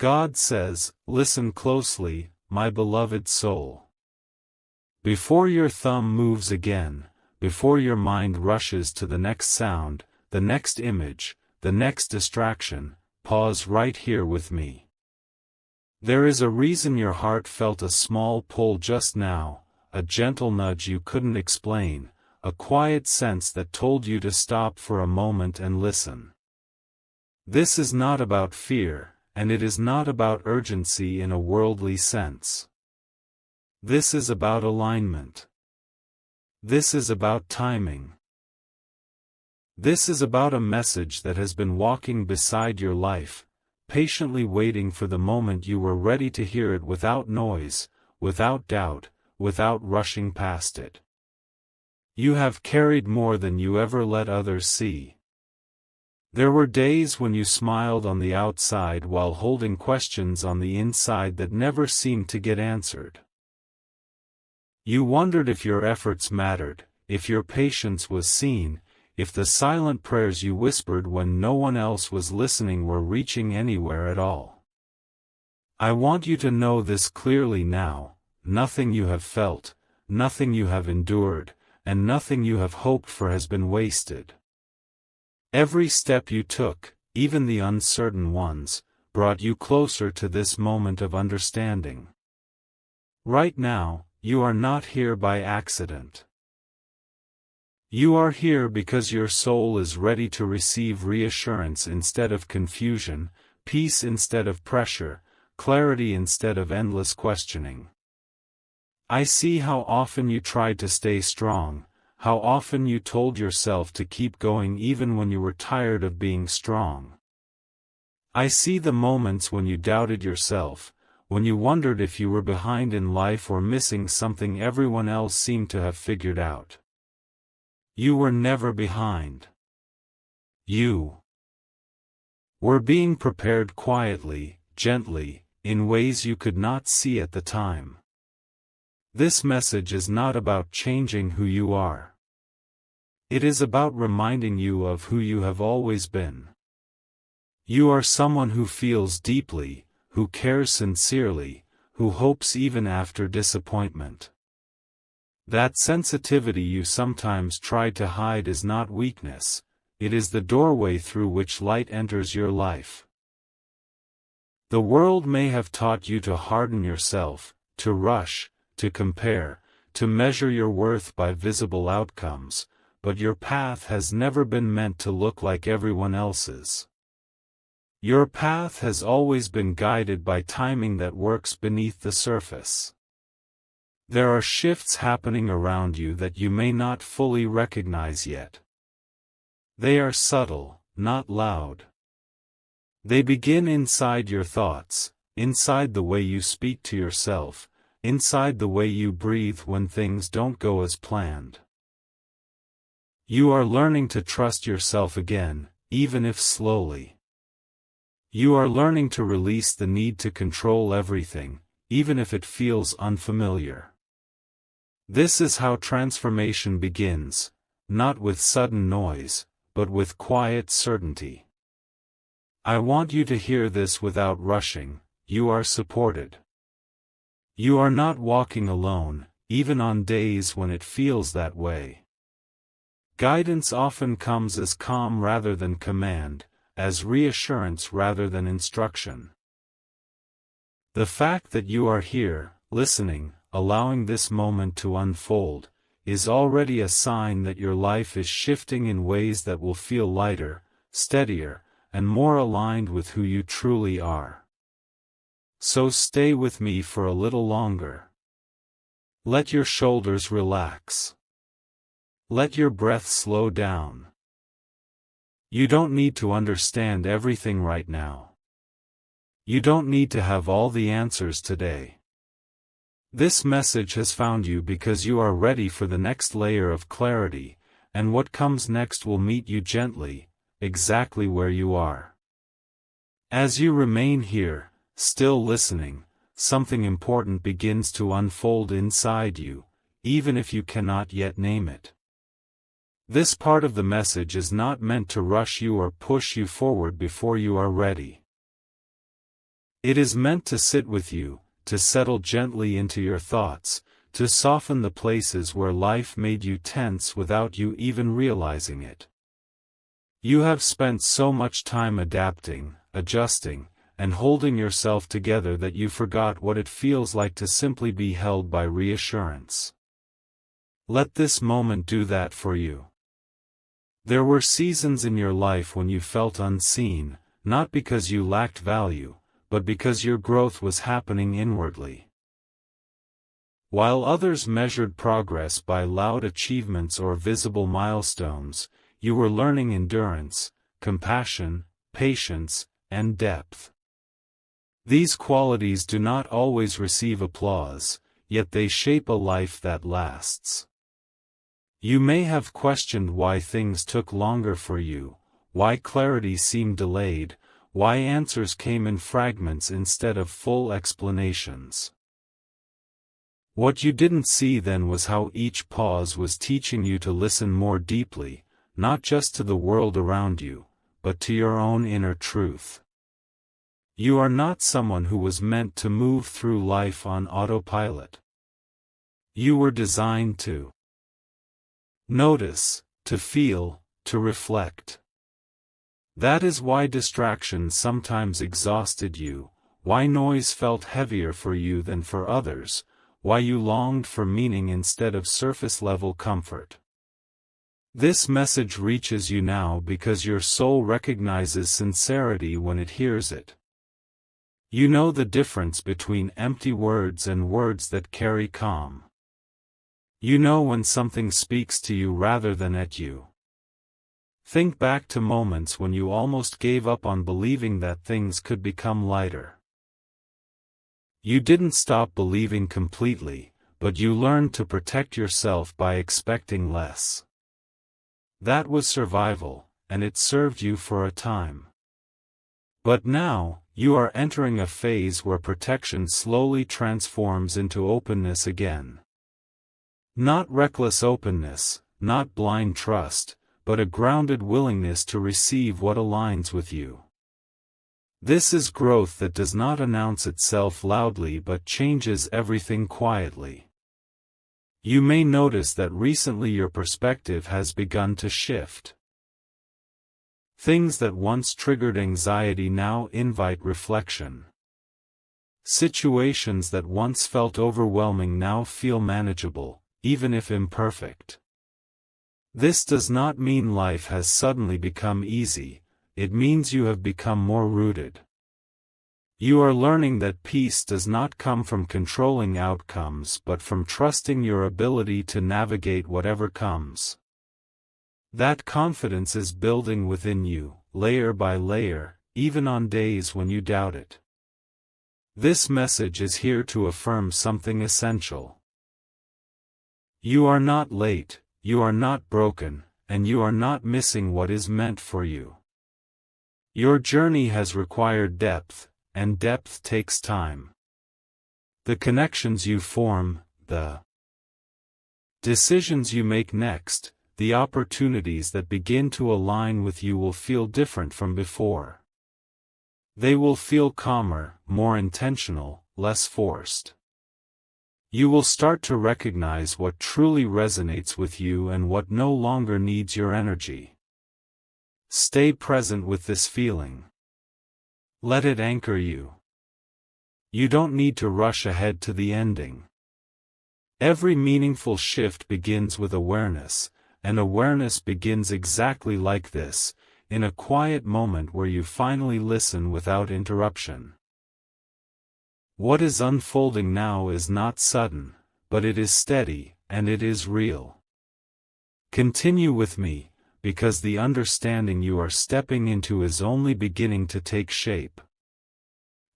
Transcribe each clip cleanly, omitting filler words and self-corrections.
God says, listen closely, my beloved soul. Before your thumb moves again, before your mind rushes to the next sound, the next image, the next distraction, pause right here with me. There is a reason your heart felt a small pull just now, a gentle nudge you couldn't explain, a quiet sense that told you to stop for a moment and listen. This is not about fear, and it is not about urgency in a worldly sense. This is about alignment. This is about timing. This is about a message that has been walking beside your life, patiently waiting for the moment you were ready to hear it without noise, without doubt, without rushing past it. You have carried more than you ever let others see. There were days when you smiled on the outside while holding questions on the inside that never seemed to get answered. You wondered if your efforts mattered, if your patience was seen, if the silent prayers you whispered when no one else was listening were reaching anywhere at all. I want you to know this clearly now: nothing you have felt, nothing you have endured, and nothing you have hoped for has been wasted. Every step you took, even the uncertain ones, brought you closer to this moment of understanding. Right now, you are not here by accident. You are here because your soul is ready to receive reassurance instead of confusion, peace instead of pressure, clarity instead of endless questioning. I see how often you tried to stay strong, how often you told yourself to keep going even when you were tired of being strong. I see the moments when you doubted yourself, when you wondered if you were behind in life or missing something everyone else seemed to have figured out. You were never behind. You were being prepared quietly, gently, in ways you could not see at the time. This message is not about changing who you are. It is about reminding you of who you have always been. You are someone who feels deeply, who cares sincerely, who hopes even after disappointment. That sensitivity you sometimes try to hide is not weakness, it is the doorway through which light enters your life. The world may have taught you to harden yourself, to rush, to compare, to measure your worth by visible outcomes, but your path has never been meant to look like everyone else's. Your path has always been guided by timing that works beneath the surface. There are shifts happening around you that you may not fully recognize yet. They are subtle, not loud. They begin inside your thoughts, inside the way you speak to yourself, inside the way you breathe when things don't go as planned. You are learning to trust yourself again, even if slowly. You are learning to release the need to control everything, even if it feels unfamiliar. This is how transformation begins, not with sudden noise, but with quiet certainty. I want you to hear this without rushing: you are supported. You are not walking alone, even on days when it feels that way. Guidance often comes as calm rather than command, as reassurance rather than instruction. The fact that you are here, listening, allowing this moment to unfold, is already a sign that your life is shifting in ways that will feel lighter, steadier, and more aligned with who you truly are. So stay with me for a little longer. Let your shoulders relax. Let your breath slow down. You don't need to understand everything right now. You don't need to have all the answers today. This message has found you because you are ready for the next layer of clarity, and what comes next will meet you gently, exactly where you are. As you remain here, still listening, something important begins to unfold inside you, even if you cannot yet name it. This part of the message is not meant to rush you or push you forward before you are ready. It is meant to sit with you, to settle gently into your thoughts, to soften the places where life made you tense without you even realizing it. You have spent so much time adapting, adjusting, and holding yourself together that you forgot what it feels like to simply be held by reassurance. Let this moment do that for you. There were seasons in your life when you felt unseen, not because you lacked value, but because your growth was happening inwardly. While others measured progress by loud achievements or visible milestones, you were learning endurance, compassion, patience, and depth. These qualities do not always receive applause, yet they shape a life that lasts. You may have questioned why things took longer for you, why clarity seemed delayed, why answers came in fragments instead of full explanations. What you didn't see then was how each pause was teaching you to listen more deeply, not just to the world around you, but to your own inner truth. You are not someone who was meant to move through life on autopilot. You were designed to notice, to feel, to reflect. That is why distractions sometimes exhausted you, why noise felt heavier for you than for others, why you longed for meaning instead of surface-level comfort. This message reaches you now because your soul recognizes sincerity when it hears it. You know the difference between empty words and words that carry calm. You know when something speaks to you rather than at you. Think back to moments when you almost gave up on believing that things could become lighter. You didn't stop believing completely, but you learned to protect yourself by expecting less. That was survival, and it served you for a time. But now, you are entering a phase where protection slowly transforms into openness again. Not reckless openness, not blind trust, but a grounded willingness to receive what aligns with you. This is growth that does not announce itself loudly but changes everything quietly. You may notice that recently your perspective has begun to shift. Things that once triggered anxiety now invite reflection. Situations that once felt overwhelming now feel manageable, even if imperfect. This does not mean life has suddenly become easy, it means you have become more rooted. You are learning that peace does not come from controlling outcomes but from trusting your ability to navigate whatever comes. That confidence is building within you, layer by layer, even on days when you doubt it. This message is here to affirm something essential. You are not late, you are not broken, and you are not missing what is meant for you. Your journey has required depth, and depth takes time. The connections you form, the decisions you make next, the opportunities that begin to align with you will feel different from before. They will feel calmer, more intentional, less forced. You will start to recognize what truly resonates with you and what no longer needs your energy. Stay present with this feeling. Let it anchor you. You don't need to rush ahead to the ending. Every meaningful shift begins with awareness, and awareness begins exactly like this, in a quiet moment where you finally listen without interruption. What is unfolding now is not sudden, but it is steady, and it is real. Continue with me, because the understanding you are stepping into is only beginning to take shape.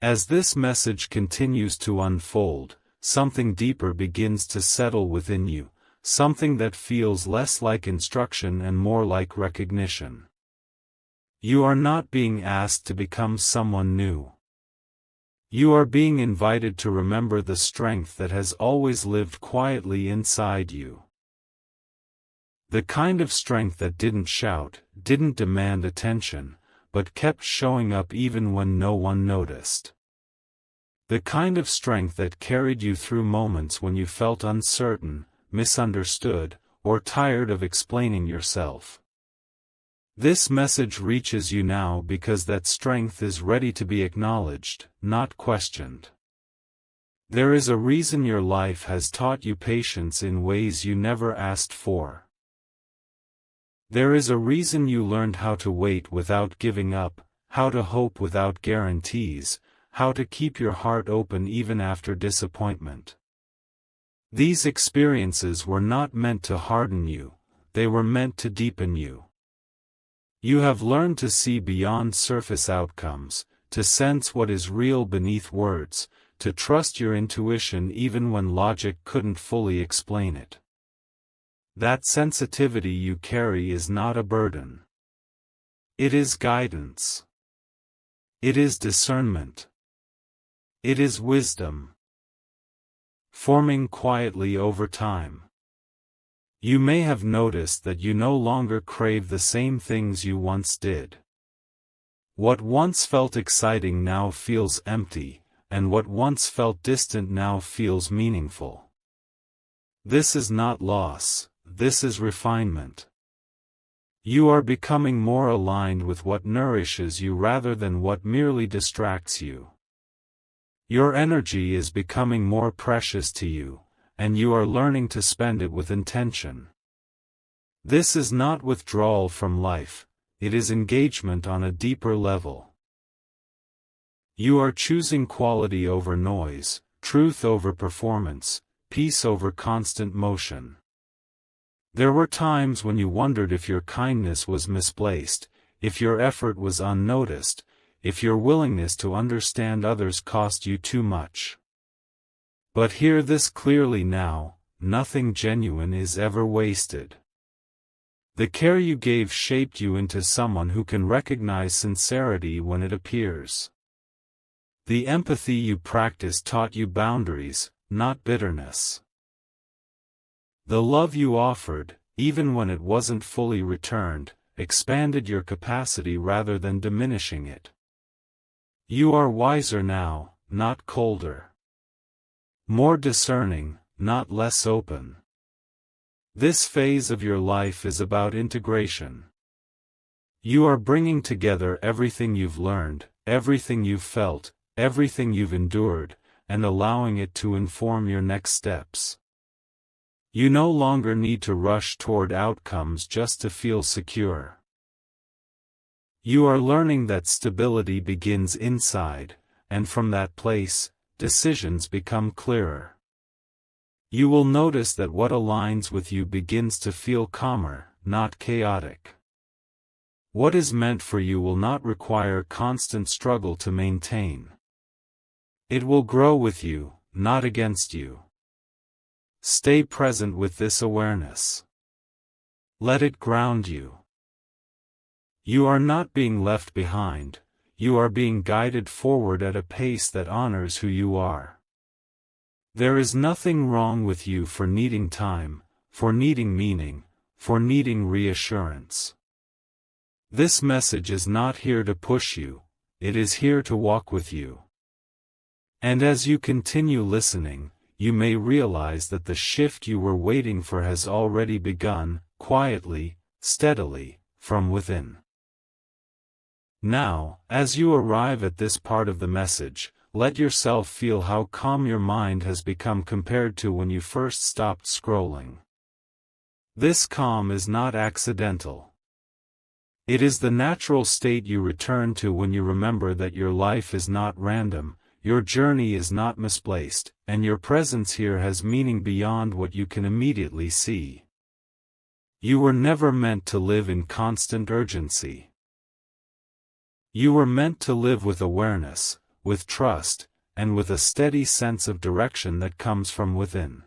As this message continues to unfold, something deeper begins to settle within you, something that feels less like instruction and more like recognition. You are not being asked to become someone new. You are being invited to remember the strength that has always lived quietly inside you. The kind of strength that didn't shout, didn't demand attention, but kept showing up even when no one noticed. The kind of strength that carried you through moments when you felt uncertain, misunderstood, or tired of explaining yourself. This message reaches you now because that strength is ready to be acknowledged, not questioned. There is a reason your life has taught you patience in ways you never asked for. There is a reason you learned how to wait without giving up, how to hope without guarantees, how to keep your heart open even after disappointment. These experiences were not meant to harden you, they were meant to deepen you. You have learned to see beyond surface outcomes, to sense what is real beneath words, to trust your intuition even when logic couldn't fully explain it. That sensitivity you carry is not a burden. It is guidance. It is discernment. It is wisdom. Forming quietly over time. You may have noticed that you no longer crave the same things you once did. What once felt exciting now feels empty, and what once felt distant now feels meaningful. This is not loss, this is refinement. You are becoming more aligned with what nourishes you rather than what merely distracts you. Your energy is becoming more precious to you, and you are learning to spend it with intention. This is not withdrawal from life, it is engagement on a deeper level. You are choosing quality over noise, truth over performance, peace over constant motion. There were times when you wondered if your kindness was misplaced, if your effort was unnoticed, if your willingness to understand others cost you too much. But hear this clearly now, nothing genuine is ever wasted. The care you gave shaped you into someone who can recognize sincerity when it appears. The empathy you practiced taught you boundaries, not bitterness. The love you offered, even when it wasn't fully returned, expanded your capacity rather than diminishing it. You are wiser now, not colder. More discerning, not less open. This phase of your life is about integration. You are bringing together everything you've learned, everything you've felt, everything you've endured, and allowing it to inform your next steps. You no longer need to rush toward outcomes just to feel secure. You are learning that stability begins inside, and from that place, decisions become clearer. You will notice that what aligns with you begins to feel calmer, not chaotic. What is meant for you will not require constant struggle to maintain. It will grow with you, not against you. Stay present with this awareness. Let it ground you. You are not being left behind, you are being guided forward at a pace that honors who you are. There is nothing wrong with you for needing time, for needing meaning, for needing reassurance. This message is not here to push you, it is here to walk with you. And as you continue listening, you may realize that the shift you were waiting for has already begun, quietly, steadily, from within. Now, as you arrive at this part of the message, let yourself feel how calm your mind has become compared to when you first stopped scrolling. This calm is not accidental. It is the natural state you return to when you remember that your life is not random, your journey is not misplaced, and your presence here has meaning beyond what you can immediately see. You were never meant to live in constant urgency. You were meant to live with awareness, with trust, and with a steady sense of direction that comes from within.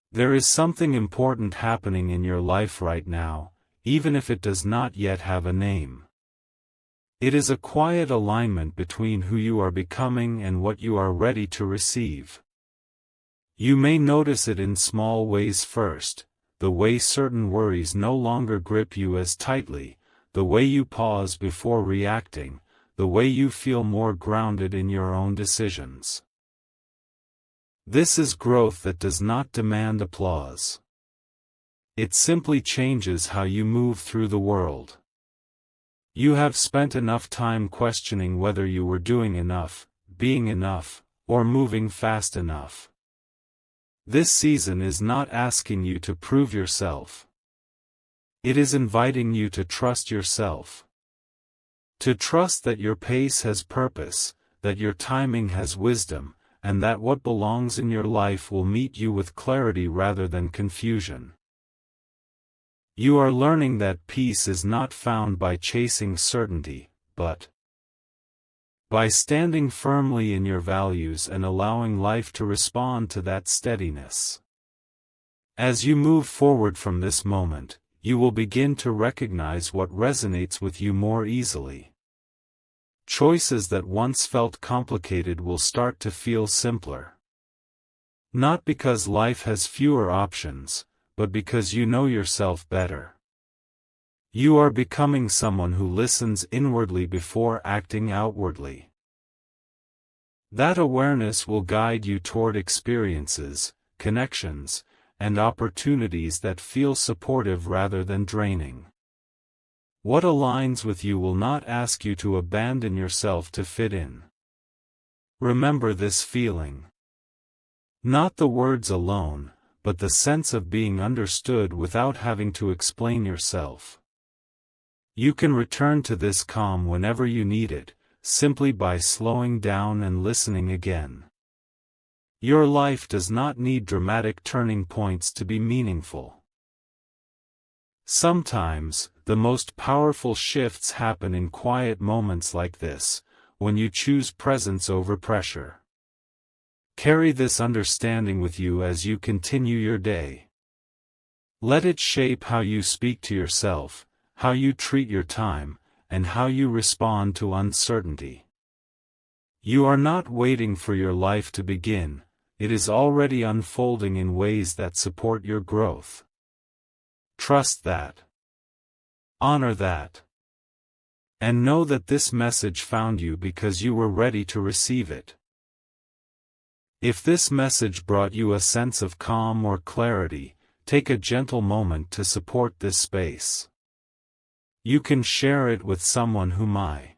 There is something important happening in your life right now, even if it does not yet have a name. It is a quiet alignment between who you are becoming and what you are ready to receive. You may notice it in small ways first, the way certain worries no longer grip you as tightly, the way you pause before reacting, the way you feel more grounded in your own decisions. This is growth that does not demand applause. It simply changes how you move through the world. You have spent enough time questioning whether you were doing enough, being enough, or moving fast enough. This season is not asking you to prove yourself. It is inviting you to trust yourself. To trust that your pace has purpose, that your timing has wisdom, and that what belongs in your life will meet you with clarity rather than confusion. You are learning that peace is not found by chasing certainty, but by standing firmly in your values and allowing life to respond to that steadiness. As you move forward from this moment, you will begin to recognize what resonates with you more easily. Choices that once felt complicated will start to feel simpler. Not because life has fewer options, but because you know yourself better. You are becoming someone who listens inwardly before acting outwardly. That awareness will guide you toward experiences, connections, and opportunities that feel supportive rather than draining. What aligns with you will not ask you to abandon yourself to fit in. Remember this feeling. Not the words alone, but the sense of being understood without having to explain yourself. You can return to this calm whenever you need it, simply by slowing down and listening again. Your life does not need dramatic turning points to be meaningful. Sometimes, the most powerful shifts happen in quiet moments like this, when you choose presence over pressure. Carry this understanding with you as you continue your day. Let it shape how you speak to yourself, how you treat your time, and how you respond to uncertainty. You are not waiting for your life to begin, it is already unfolding in ways that support your growth. Trust that. Honor that. And know that this message found you because you were ready to receive it. If this message brought you a sense of calm or clarity, take a gentle moment to support this space. You can share it with someone who might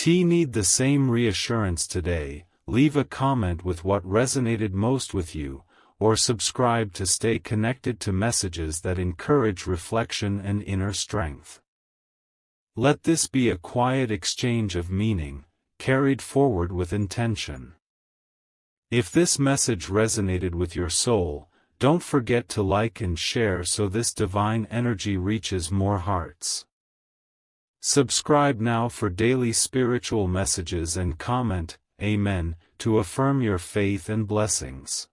need the same reassurance today. Leave a comment with what resonated most with you, or subscribe to stay connected to messages that encourage reflection and inner strength. Let this be a quiet exchange of meaning, carried forward with intention. If this message resonated with your soul, don't forget to like and share so this divine energy reaches more hearts. Subscribe now for daily spiritual messages and comment, Amen, to affirm your faith and blessings.